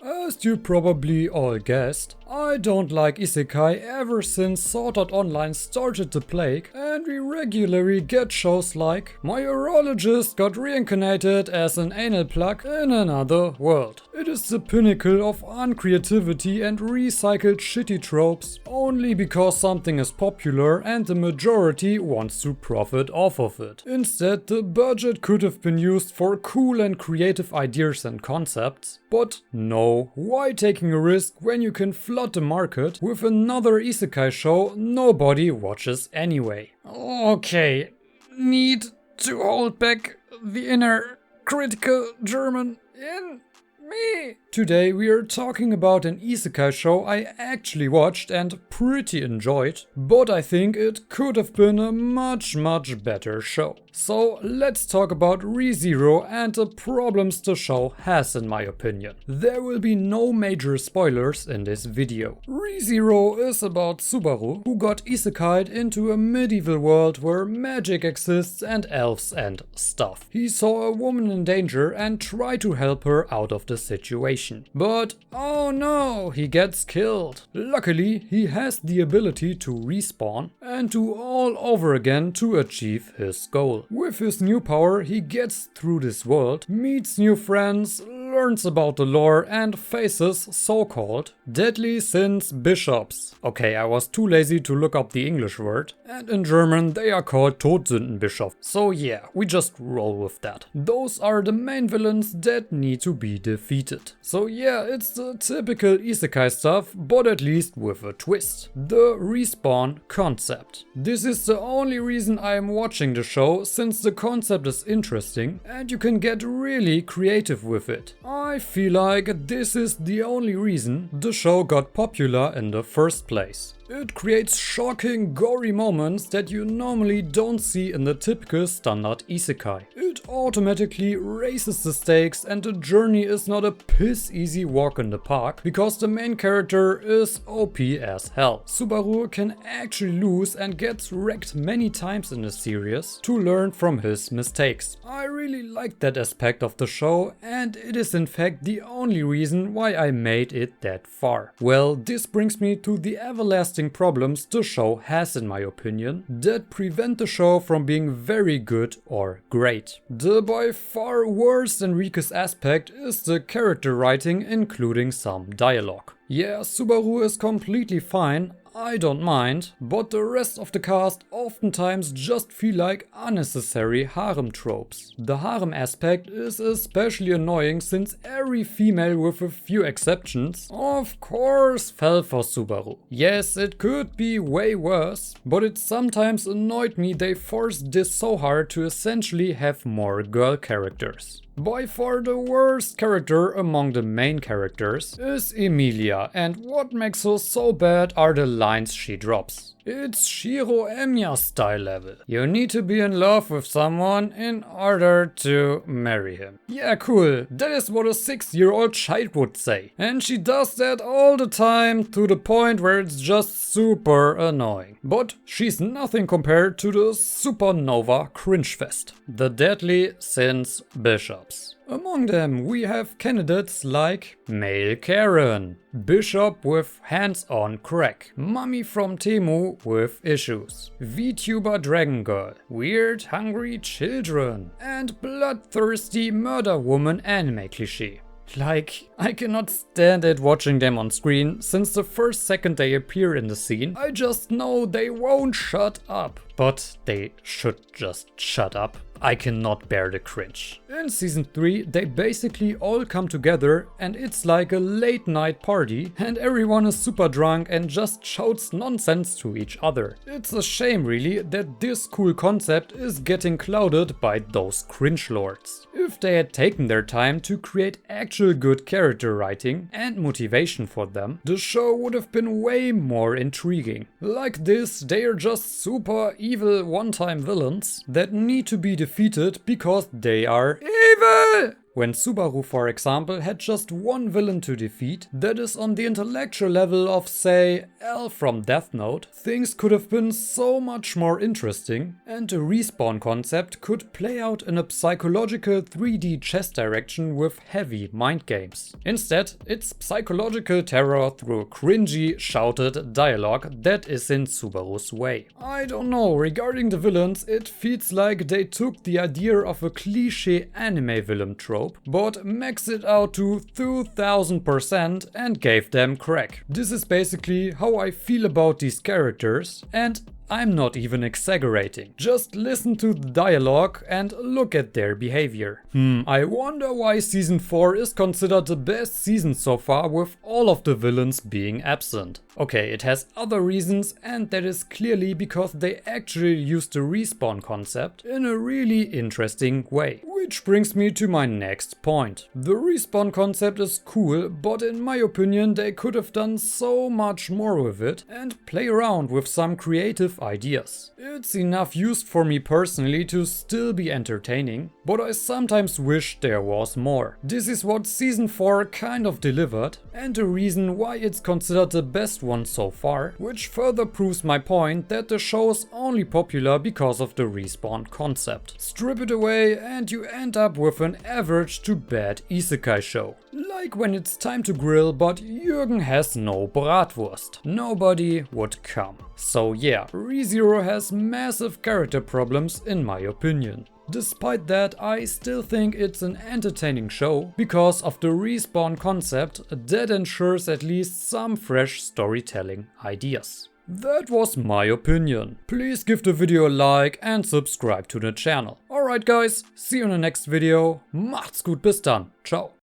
As you probably all guessed, I don't like isekai ever since Sword Art Online started the plague, and we regularly get shows like My Urologist got reincarnated as an anal plug in another world. It is the pinnacle of uncreativity and recycled shitty tropes only because something is popular and the majority wants to profit off of it. Instead, the budget could have been used for cool and creative ideas and concepts, but no, why taking a risk when you can flood the market with another isekai show nobody watches anyway? Okay, need to hold back the inner critical German in me. Today we are talking about an isekai show I actually watched and pretty enjoyed, but I think it could have been a much better show. So let's talk about ReZero and the problems the show has, in my opinion. There will be no major spoilers in this video. ReZero is about Subaru, who got isekai'd into a medieval world where magic exists and elves and stuff. He saw a woman in danger and tried to help her out of the situation. But oh no, he gets killed. Luckily, he has the ability to respawn and do all over again to achieve his goal. With his new power, he gets through this world, meets new friends, learns about the lore and faces so-called deadly sins bishops. Okay, I was too lazy to look up the English word, and in German they are called Todsündenbischof. So yeah, we just roll with that. Those are the main villains that need to be defeated. So yeah, it's the typical isekai stuff, but at least with a twist. The respawn concept. This is the only reason I am watching the show, since the concept is interesting and you can get really creative with it. I feel like this is the only reason the show got popular in the first place. It creates shocking, gory moments that you normally don't see in the typical standard isekai. It automatically raises the stakes and the journey is not a piss-easy walk in the park because the main character is OP as hell. Subaru can actually lose and gets wrecked many times in the series to learn from his mistakes. I really like that aspect of the show, and it is in fact the only reason why I made it that far. Well, this brings me to the everlasting problems the show has, in my opinion, that prevent the show from being very good or great. The by far worst and weakest aspect is the character writing, including some dialogue. Yeah, Subaru is completely fine, I don't mind, but the rest of the cast oftentimes just feel like unnecessary harem tropes. The harem aspect is especially annoying since every female, with a few exceptions, of course fell for Subaru. Yes, it could be way worse, but it sometimes annoyed me they forced this so hard to essentially have more girl characters. By far the worst character among the main characters is Emilia, and what makes her so bad are the lines she drops. It's Shiro Emiya style level. You need to be in love with someone in order to marry him. Yeah, cool. That is what a 6-year-old child would say. And she does that all the time to the point where it's just super annoying. But she's nothing compared to the supernova cringe fest. The deadly sins bishops. Among them we have candidates like Male Karen, Bishop with hands-on crack, Mummy from Temu with issues, VTuber Dragon Girl, Weird Hungry Children, and Bloodthirsty Murder Woman anime cliché. Like, I cannot stand it watching them on screen, since the first second they appear in the scene, I just know they won't shut up. But they should just shut up. I cannot bear the cringe. In season 3, they basically all come together and it's like a late night party and everyone is super drunk and just shouts nonsense to each other. It's a shame really that this cool concept is getting clouded by those cringe lords. If they had taken their time to create actual good character writing and motivation for them, the show would have been way more intriguing. Like this, they are just super evil one-time villains that need to be defeated because they are evil! When Subaru, for example, had just one villain to defeat, that is on the intellectual level of, say, L from Death Note, things could have been so much more interesting, and the respawn concept could play out in a psychological 3D chess direction with heavy mind games. Instead, it's psychological terror through cringy, shouted dialogue that is in Subaru's way. I don't know, regarding the villains, it feels like they took the idea of a cliché anime villain trope, but maxed it out to 2000% and gave them crack. This is basically how I feel about these characters, and I'm not even exaggerating. Just listen to the dialogue and look at their behavior. I wonder why season 4 is considered the best season so far with all of the villains being absent. Okay, it has other reasons, and that is clearly because they actually used the respawn concept in a really interesting way. Which brings me to my next point. The respawn concept is cool, but in my opinion they could have done so much more with it and play around with some creative ideas. It's enough used for me personally to still be entertaining, but I sometimes wish there was more. This is what season 4 kind of delivered, and the reason why it's considered the best one so far, which further proves my point that the show is only popular because of the respawn concept. Strip it away and you end up with an average to bad isekai show. Like when it's time to grill but Jürgen has no bratwurst. Nobody would come. So yeah, ReZero has massive character problems in my opinion. Despite that, I still think it's an entertaining show because of the respawn concept that ensures at least some fresh storytelling ideas. That was my opinion. Please give the video a like and subscribe to the channel. Alright guys, see you in the next video. Macht's gut, bis dann. Ciao.